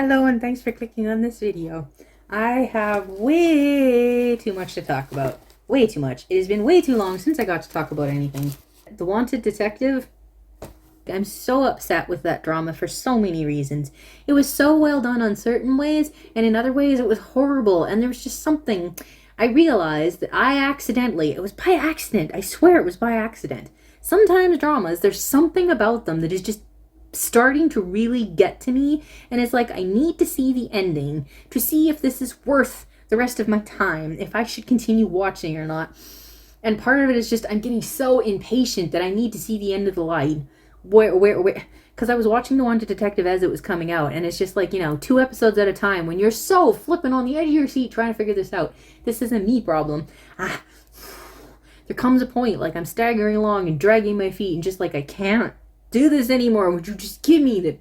Hello and thanks for clicking on this video. I have way too much to talk about. Way too much. It has been way too long since I got to talk about anything. The Wanted Detective, I'm so upset with that drama for so many reasons. It was so well done on certain ways, and in other ways it was horrible, and there was just something. I realized that it was by accident, I swear it was by accident. Sometimes dramas, there's something about them that is just starting to really get to me, and it's like I need to see the ending to see if this is worth the rest of my time, if I should continue watching or not. And part of it is just I'm getting so impatient that I need to see the end of the line. Where because I was watching The Wanted Detective as it was coming out, and it's just like, 2 episodes at a time when you're so flipping on the edge of your seat trying to figure this out. This isn't me problem. There comes a point like I'm staggering along and dragging my feet and just like I can't do this anymore. Would you just give me the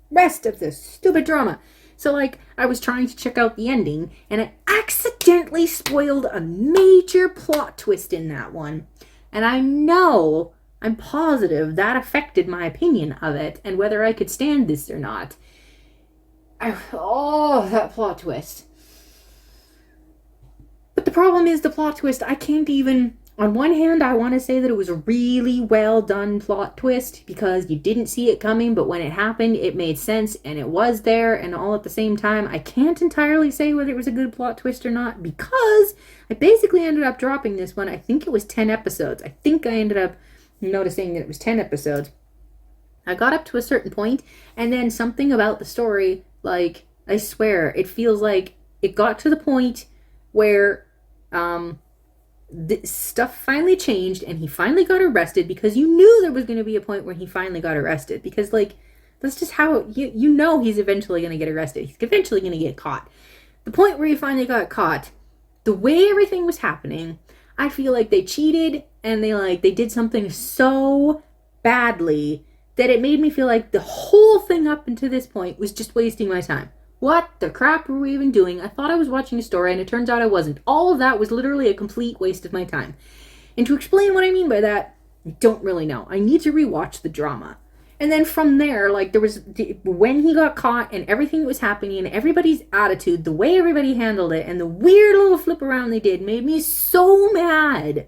rest of this stupid drama? So like I was trying to check out the ending and I accidentally spoiled a major plot twist in that one. And I'm positive that affected my opinion of it and whether I could stand this or not. That plot twist. But the problem is the plot twist, I can't even. On one hand, I want to say that it was a really well done plot twist because you didn't see it coming, but when it happened, it made sense and it was there and all at the same time. I can't entirely say whether it was a good plot twist or not because I basically ended up dropping this one. I think it was 10 episodes. I think I ended up noticing that it was 10 episodes. I got up to a certain point and then something about the story, like, I swear, it feels like it got to the point where, stuff finally changed and he finally got arrested because you knew there was going to be a point where he finally got arrested because like that's just how he's eventually going to get arrested. He's eventually going to get caught. The point where he finally got caught, the way everything was happening, I feel like they cheated and they did something so badly that it made me feel like the whole thing up until this point was just wasting my time. What the crap were we even doing? I thought I was watching a story and it turns out I wasn't. All of that was literally a complete waste of my time. And to explain what I mean by that, I don't really know. I need to rewatch the drama. And then from there, when he got caught and everything that was happening and everybody's attitude, the way everybody handled it and the weird little flip around they did made me so mad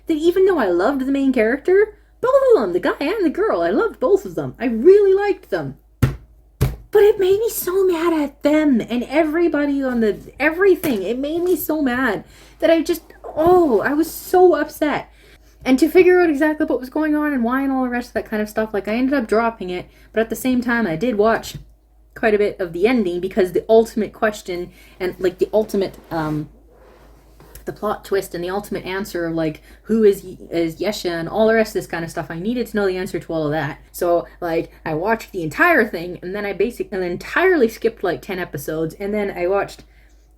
that even though I loved the main character, both of them, the guy and the girl, I loved both of them. I really liked them. But it made me so mad at them and everybody on everything. It made me so mad that I was so upset. And to figure out exactly what was going on and why and all the rest of that kind of stuff, I ended up dropping it. But at the same time, I did watch quite a bit of the ending because the ultimate question and the ultimate, the plot twist and the ultimate answer of who is Yesha and all the rest of this kind of stuff. I needed to know the answer to all of that. So I watched the entire thing and then I entirely skipped 10 episodes and then I watched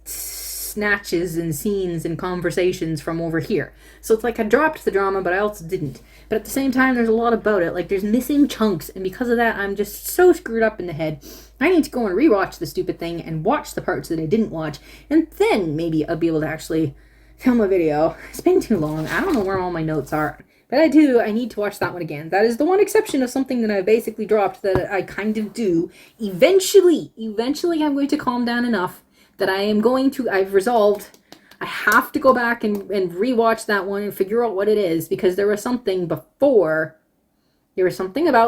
snatches and scenes and conversations from over here. So it's I dropped the drama, but I also didn't. But at the same time, there's a lot about it. There's missing chunks, and because of that, I'm just so screwed up in the head. I need to go and rewatch the stupid thing and watch the parts that I didn't watch, and then maybe I'll be able to actually film a video. It's been too long. I don't know where all my notes are. But I need to watch that one again. That is the one exception of something that I basically dropped that I kind of do. Eventually I'm going to calm down enough that I've resolved, I have to go back and rewatch that one and figure out what it is because there was something about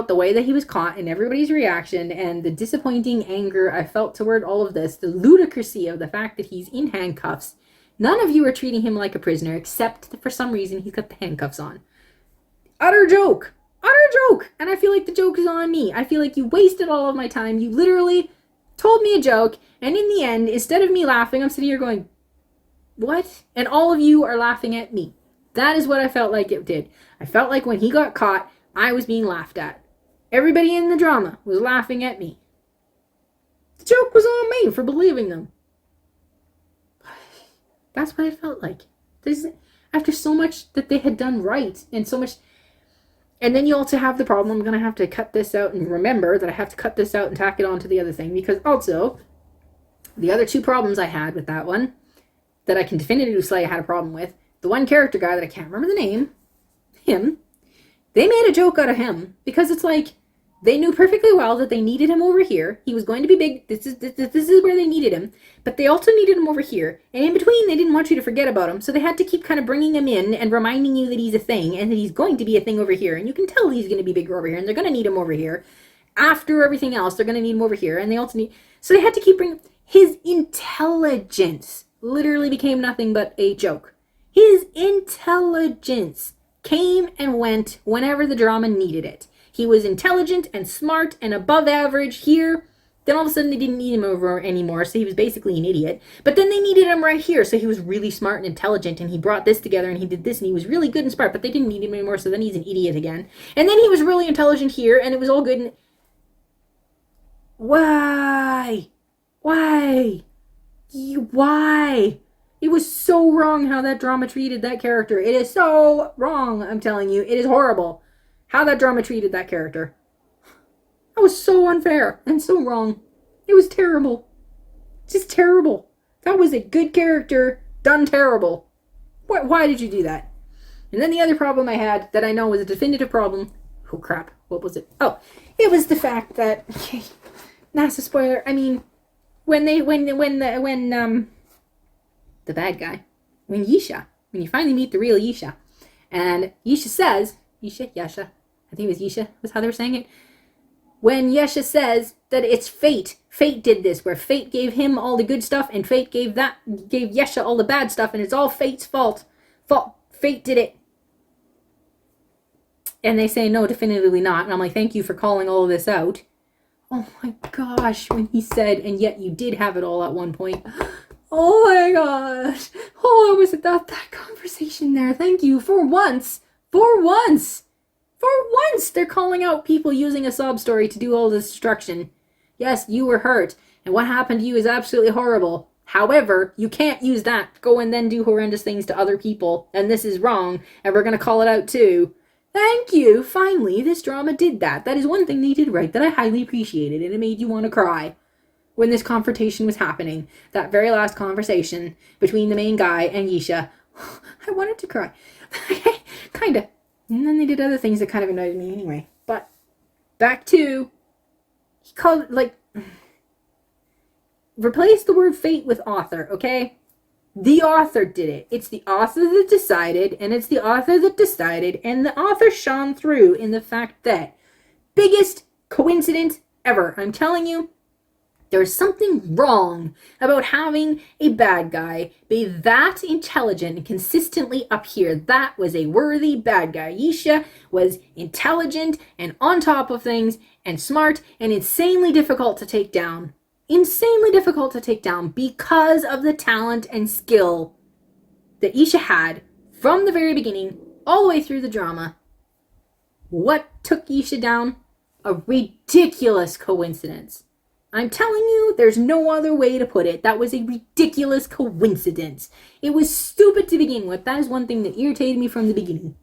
the way that he was caught and everybody's reaction and the disappointing anger I felt toward all of this, the ludicrousy of the fact that he's in handcuffs. None of you are treating him like a prisoner, except that for some reason he's got the handcuffs on. Utter joke! And I feel like the joke is on me. I feel like you wasted all of my time. You literally told me a joke, and in the end, instead of me laughing, I'm sitting here going, what? And all of you are laughing at me. That is what I felt like it did. I felt like when he got caught, I was being laughed at. Everybody in the drama was laughing at me. The joke was on me for believing them. That's what it felt like. After so much that they had done right and so much. And then you also have the problem, I'm going to have to cut this out and remember that I have to cut this out and tack it on to the other thing because also the other 2 problems I had with that one that I can definitively say I had a problem with, the one character guy that I can't remember the name, him, they made a joke out of him because it's They knew perfectly well that they needed him over here. He was going to be big. This is where they needed him. But they also needed him over here. And in between, they didn't want you to forget about him. So they had to keep kind of bringing him in and reminding you that he's a thing and that he's going to be a thing over here. And you can tell he's going to be bigger over here. And they're going to need him over here. After everything else, they're going to need him over here. And they also need... So they had to keep bringing... His intelligence literally became nothing but a joke. His intelligence came and went whenever the drama needed it. He was intelligent and smart and above average here. Then all of a sudden they didn't need him over anymore, so he was basically an idiot. But then they needed him right here, so he was really smart and intelligent, and he brought this together, and he did this, and he was really good and smart, but they didn't need him anymore, so then he's an idiot again. And then he was really intelligent here, and it was all good. And... Why? Why? Why? It was so wrong how that drama treated that character. It is so wrong, I'm telling you. It is horrible how that drama treated that character. That was so unfair and so wrong. It was terrible. Just terrible. That was a good character done terrible. Why did you do that? And then the other problem I had that I know was a definitive problem. Oh crap, what was it? Oh, it was the fact that NASA spoiler. I mean, when the bad guy, when you finally meet the real Yisha, and Yisha says, Yesha, I think it was Yisha, was how they were saying it. When Yesha says that it's fate did this, where fate gave him all the good stuff, and fate gave Yesha all the bad stuff, and it's all fate's fault. Fate did it. And they say, no, definitively not. And I'm like, thank you for calling all of this out. Oh my gosh, when he said, and yet you did have it all at one point. Oh my gosh. Oh, I was at that conversation there. Thank you. For once, they're calling out people using a sob story to do all this destruction. Yes, you were hurt, and what happened to you is absolutely horrible. However, you can't use that to go and then do horrendous things to other people, and this is wrong, and we're going to call it out too. Thank you. Finally, this drama did that. That is one thing they did right that I highly appreciated, and it made you want to cry. When this confrontation was happening, that very last conversation between the main guy and Yisha, I wanted to cry. Kinda. And then they did other things that kind of annoyed me anyway. But back to, he called it, like, replace the word fate with author, okay? The author did it. It's the author that decided, and it's the author that decided, and the author shone through in the fact that biggest coincidence ever. I'm telling you, there's something wrong about having a bad guy be that intelligent and consistently up here. That was a worthy bad guy. Yisha was intelligent and on top of things and smart and insanely difficult to take down. Insanely difficult to take down because of the talent and skill that Yisha had from the very beginning all the way through the drama. What took Yisha down? A ridiculous coincidence. I'm telling you, there's no other way to put it. That was a ridiculous coincidence. It was stupid to begin with. That is one thing that irritated me from the beginning.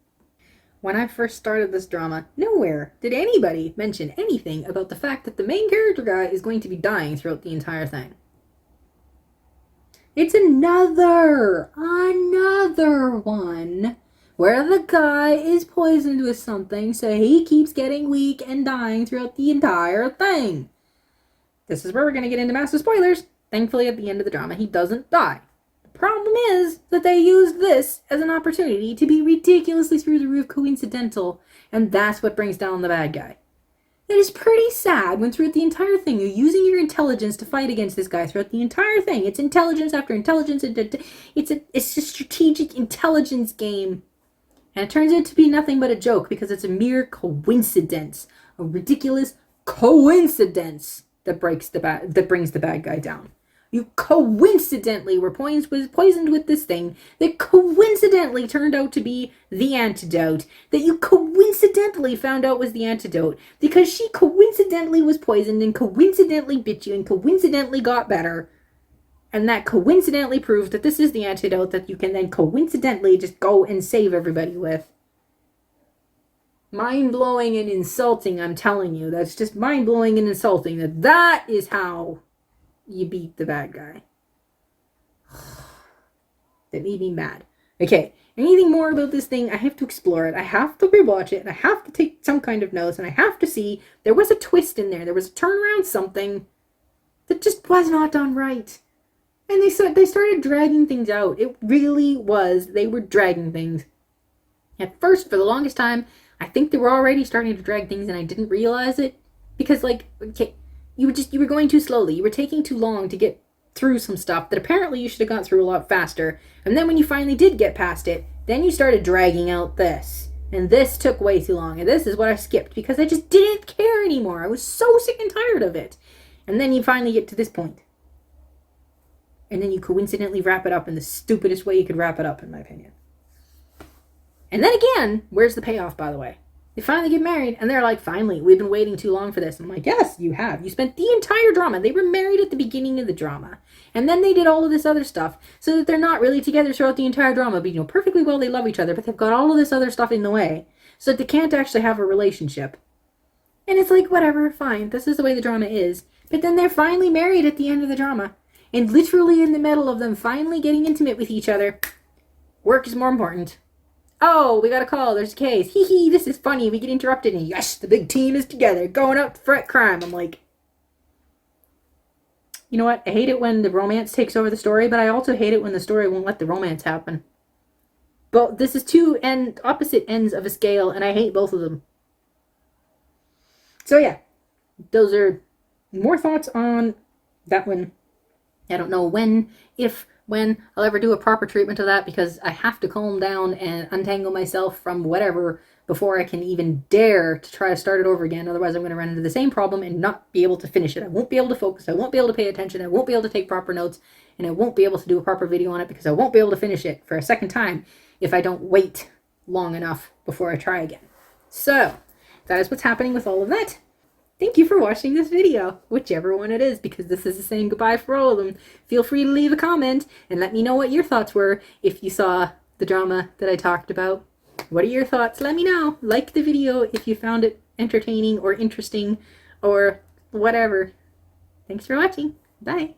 When I first started this drama, nowhere did anybody mention anything about the fact that the main character guy is going to be dying throughout the entire thing. It's another one where the guy is poisoned with something, so he keeps getting weak and dying throughout the entire thing. This is where we're going to get into massive spoilers. Thankfully, at the end of the drama, he doesn't die. The problem is that they used this as an opportunity to be ridiculously through the roof coincidental, and that's what brings down the bad guy. It is pretty sad when throughout the entire thing, you're using your intelligence to fight against this guy throughout the entire thing. It's intelligence after intelligence. It's a strategic intelligence game. And it turns out to be nothing but a joke because it's a mere coincidence. A ridiculous coincidence that brings the bad guy down. You coincidentally were poisoned with this thing that coincidentally turned out to be the antidote, that you coincidentally found out was the antidote because she coincidentally was poisoned and coincidentally bit you and coincidentally got better. And that coincidentally proved that this is the antidote that you can then coincidentally just go and save everybody with. Mind-blowing and insulting, I'm telling you. That's just mind-blowing and insulting. That is how you beat the bad guy. That made me mad. Okay, anything more about this thing, I have to explore it. I have to rewatch it, and I have to take some kind of notes, and I have to see there was a twist in there. There was a turnaround something that just was not done right. And they started dragging things out. It really was. They were dragging things. At first, for the longest time, I think they were already starting to drag things, and I didn't realize it because, like, okay, you were going too slowly. You were taking too long to get through some stuff that apparently you should have got through a lot faster. And then when you finally did get past it, then you started dragging out this. And this took way too long. And this is what I skipped because I just didn't care anymore. I was so sick and tired of it. And then you finally get to this point. And then you coincidentally wrap it up in the stupidest way you could wrap it up, in my opinion. And then again, where's the payoff, by the way? They finally get married, and they're like, finally, we've been waiting too long for this. And I'm like, yes, you have. You spent the entire drama. They were married at the beginning of the drama. And then they did all of this other stuff so that they're not really together throughout the entire drama. But you know perfectly well they love each other, but they've got all of this other stuff in the way so that they can't actually have a relationship. And it's like, whatever, fine. This is the way the drama is. But then they're finally married at the end of the drama. And literally in the middle of them finally getting intimate with each other, work is more important. Oh, we got a call. There's a case. Hee hee, this is funny. We get interrupted. And yes, the big team is together. Going out to fight crime. I'm like, you know what? I hate it when the romance takes over the story, but I also hate it when the story won't let the romance happen. But this is two opposite ends of a scale, and I hate both of them. So yeah, those are more thoughts on that one. I don't know when I'll ever do a proper treatment of that because I have to calm down and untangle myself from whatever before I can even dare to try to start it over again. Otherwise, I'm going to run into the same problem and not be able to finish it. I won't be able to focus. I won't be able to pay attention. I won't be able to take proper notes. And I won't be able to do a proper video on it because I won't be able to finish it for a second time if I don't wait long enough before I try again. So, that is what's happening with all of that. Thank you for watching this video, whichever one it is, because this is saying goodbye for all of them. Feel free to leave a comment and let me know what your thoughts were if you saw the drama that I talked about. What are your thoughts? Let me know. Like the video if you found it entertaining or interesting or whatever. Thanks for watching. Bye.